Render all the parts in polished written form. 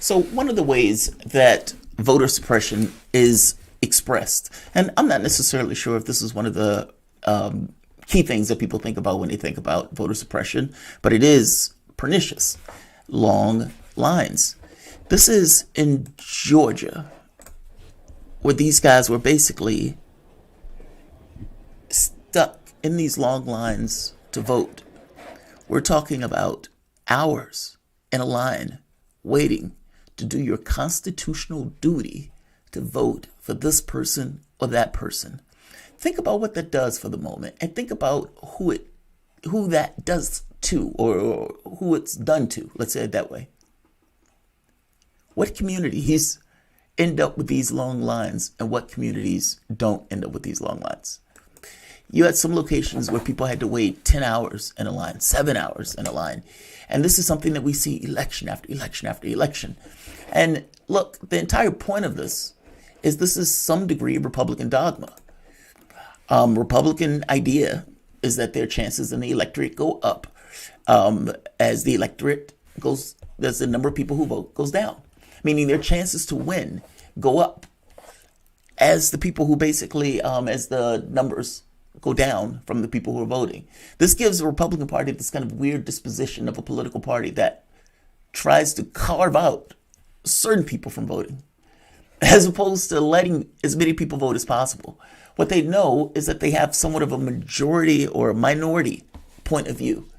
So one of the ways that voter suppression is expressed, and I'm not necessarily sure if this is one of the key things that people think about when they think about voter suppression, but it is pernicious. Long lines. This is in Georgia, where these guys were basically stuck in these long lines to vote. We're talking about hours in a line waiting to do your constitutional duty to vote for this person or that person. Think about what that does for the moment, and think about who that does to, or who it's done to. Let's say it that way. What communities end up with these long lines, and what communities don't end up with these long lines? You had some locations where people had to wait 10 hours in a line, 7 hours in a line. And this is something that we see election after election after election. And look, the entire point of this is some degree of Republican dogma. Republican idea is that their chances in the electorate go up as the electorate goes, as the number of people who vote goes down. Meaning their chances to win go up as the people who basically, as the numbers go down from the people who are voting. This gives the Republican Party this kind of weird disposition of a political party that tries to carve out certain people from voting, as opposed to letting as many people vote as possible. What they know is that they have somewhat of a majority or a minority point of view.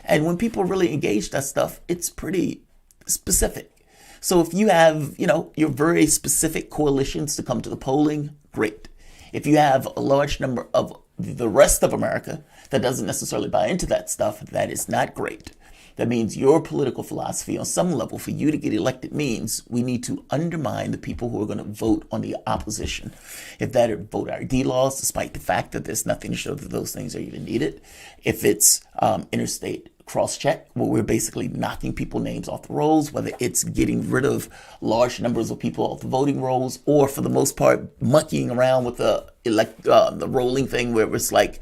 And when people really engage that stuff, it's pretty specific. So if you have, your very specific coalitions to come to the polling, great. If you have a large number of the rest of America that doesn't necessarily buy into that stuff, that is not great. That means your political philosophy on some level, for you to get elected, means we need to undermine the people who are going to vote on the opposition. If that are voter ID laws, despite the fact that there's nothing to show that those things are even needed. If it's interstate cross-check, where we're basically knocking people names off the rolls, whether it's getting rid of large numbers of people off the voting rolls, or for the most part, monkeying around with the rolling thing where it's like,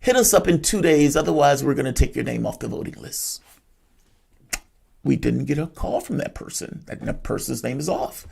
hit us up in 2 days, otherwise we're going to take your name off the voting list. We didn't get a call from that person. That person's name is off.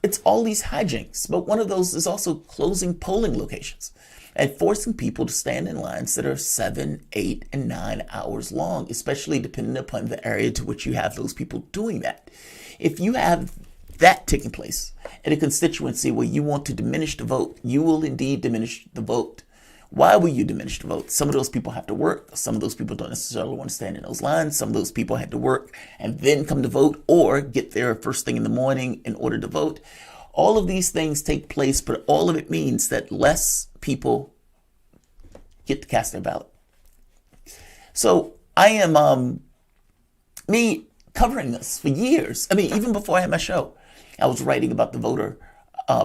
It's all these hijinks. But one of those is also closing polling locations and forcing people to stand in lines that are 7, 8, and 9 hours long, especially depending upon the area to which you have those people doing that. If you have that taking place in a constituency where you want to diminish the vote, you will indeed diminish the vote. Why will you diminish the vote? Some of those people have to work. Some of those people don't necessarily want to stand in those lines. Some of those people had to work and then come to vote, or get there first thing in the morning in order to vote. All of these things take place, but all of it means that less people get to cast their ballot. So I am me covering this for years. I mean, even before I had my show, I was writing about the voter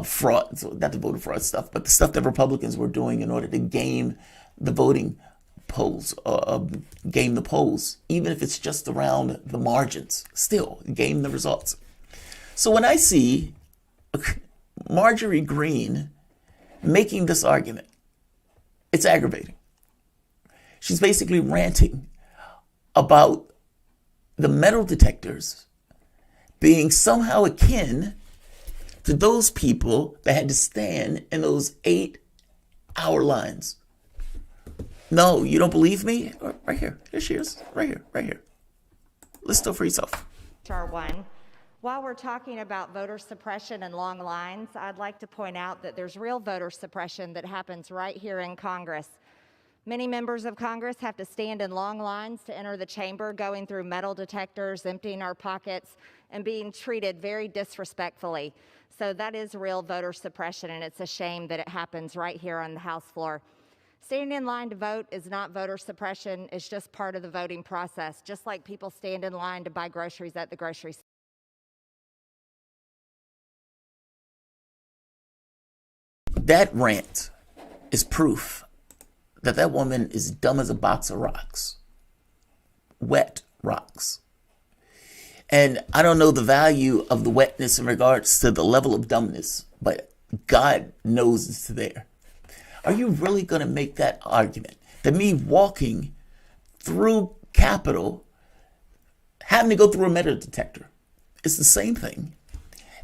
fraud, so not the voter fraud stuff, but the stuff that Republicans were doing in order to game the voting polls, game the polls, even if it's just around the margins, still game the results. So when I see Marjorie Greene making this argument, it's aggravating. She's basically ranting about the metal detectors being somehow akin to those people that had to stand in those 8-hour lines. No, you don't believe me? Right here. Here she is. Right here. Listen for yourself. HR1. While we're talking about voter suppression and long lines, I'd like to point out that there's real voter suppression that happens right here in Congress. Many members of Congress have to stand in long lines to enter the chamber, going through metal detectors, emptying our pockets, and being treated very disrespectfully. So that is real voter suppression, and it's a shame that it happens right here on the House floor. Standing in line to vote is not voter suppression. It's just part of the voting process, just like people stand in line to buy groceries at the grocery store. That rant is proof that that woman is dumb as a box of rocks. Wet rocks. And I don't know the value of the wetness in regards to the level of dumbness, but God knows it's there. Are you really going to make that argument that me walking through Capitol, having to go through a metal detector, is the same thing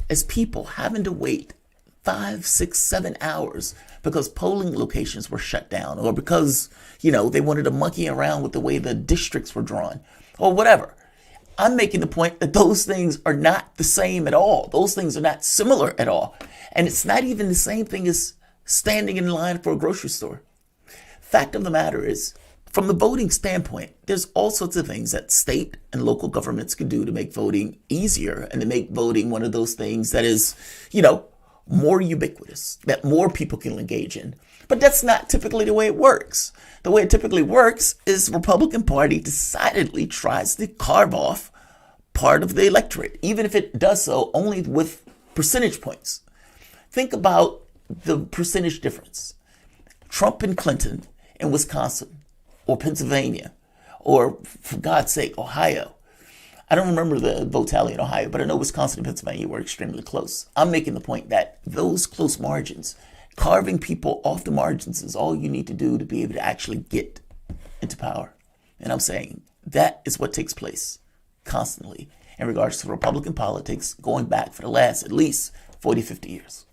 as people having to wait 5, 6, 7 hours because polling locations were shut down, or because, they wanted to monkey around with the way the districts were drawn, or whatever. I'm making the point that those things are not the same at all. Those things are not similar at all. And it's not even the same thing as standing in line for a grocery store. Fact of the matter is, from the voting standpoint, there's all sorts of things that state and local governments can do to make voting easier and to make voting one of those things that is, more ubiquitous, that more people can engage in. But that's not typically the way it works. The way it typically works is the Republican Party decidedly tries to carve off part of the electorate, even if it does so only with percentage points. Think about the percentage difference. Trump and Clinton in Wisconsin or Pennsylvania, or for God's sake, Ohio. I don't remember the vote tally in Ohio, but I know Wisconsin and Pennsylvania were extremely close. I'm making the point that those close margins, carving people off the margins, is all you need to do to be able to actually get into power. And I'm saying that is what takes place constantly in regards to Republican politics going back for the last at least 40, 50 years.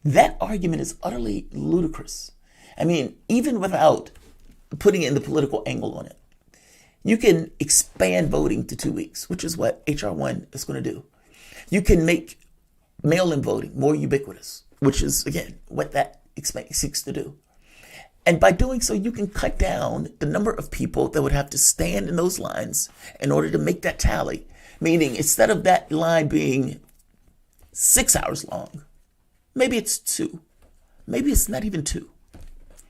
That argument is utterly ludicrous. I mean, even without putting in the political angle on it, you can expand voting to 2 weeks, which is what H.R. 1 is going to do. You can make mail-in voting more ubiquitous, which is, again, what that seeks to do. And by doing so, you can cut down the number of people that would have to stand in those lines in order to make that tally. Meaning, instead of that line being 6 hours long, maybe it's 2. Maybe it's not even 2.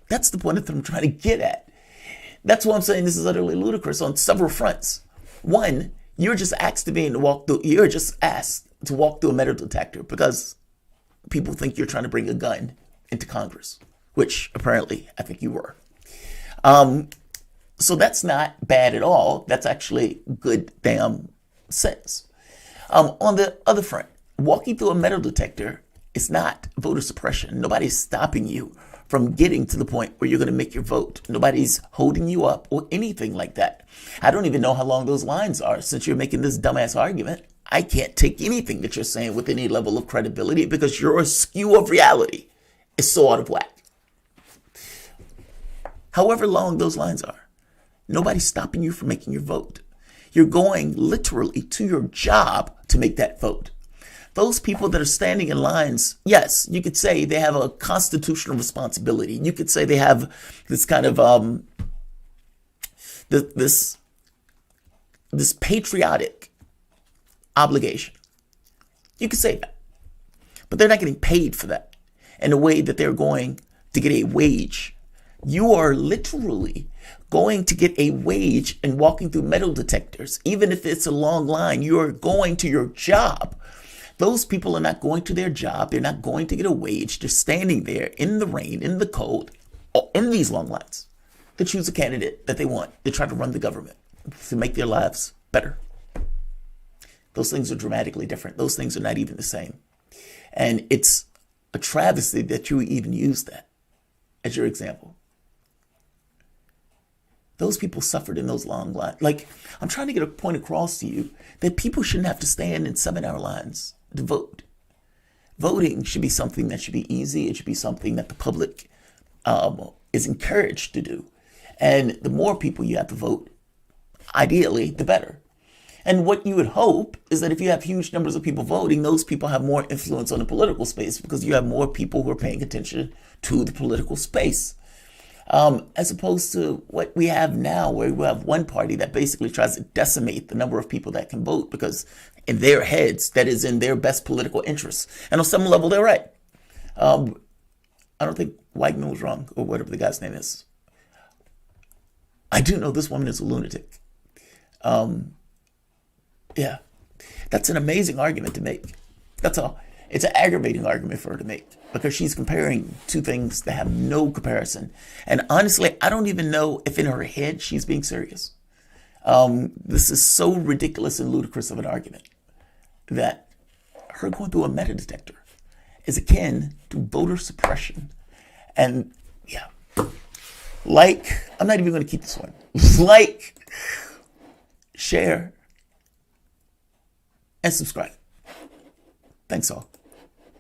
That's the point that I'm trying to get at. That's why I'm saying this is utterly ludicrous on several fronts. One, you're just asked to walk through a metal detector because people think you're trying to bring a gun into Congress, which apparently I think you were. So that's not bad at all. That's actually good damn sense. On the other front, walking through a metal detector is not voter suppression. Nobody's stopping you from getting to the point where you're going to make your vote. Nobody's holding you up or anything like that. I don't even know how long those lines are. Since you're making this dumbass argument, I can't take anything that you're saying with any level of credibility because your skew of reality is so out of whack. However long those lines are, nobody's stopping you from making your vote. You're going literally to your job to make that vote. Those people that are standing in lines, yes, you could say they have a constitutional responsibility. You could say they have this kind of this patriotic obligation. You could say that, but they're not getting paid for that in a way that they're going to get a wage. You are literally going to get a wage and walking through metal detectors. Even if it's a long line, you're going to your job. Those people are not going to their job. They're not going to get a wage. They're standing there in the rain, in the cold, in these long lines to choose a candidate that they want. They try to run the government to make their lives better. Those things are dramatically different. Those things are not even the same. And it's a travesty that you even use that as your example. Those people suffered in those long lines. Like, I'm trying to get a point across to you that people shouldn't have to stand in 7-hour lines to vote. Voting should be something that should be easy. It should be something that the public is encouraged to do. And the more people you have to vote, ideally, the better. And what you would hope is that if you have huge numbers of people voting, those people have more influence on the political space because you have more people who are paying attention to the political space. As opposed to what we have now, where we have one party that basically tries to decimate the number of people that can vote because in their heads, that is in their best political interests. And on some level, they're right. I don't think Weigman was wrong, or whatever the guy's name is. I do know this woman is a lunatic. Yeah, that's an amazing argument to make. That's all. It's an aggravating argument for her to make because she's comparing two things that have no comparison. And honestly, I don't even know if in her head she's being serious. This is so ridiculous and ludicrous of an argument that her going through a metal detector is akin to voter suppression. And yeah, I'm not even going to keep this one. Share, and subscribe. Thanks all.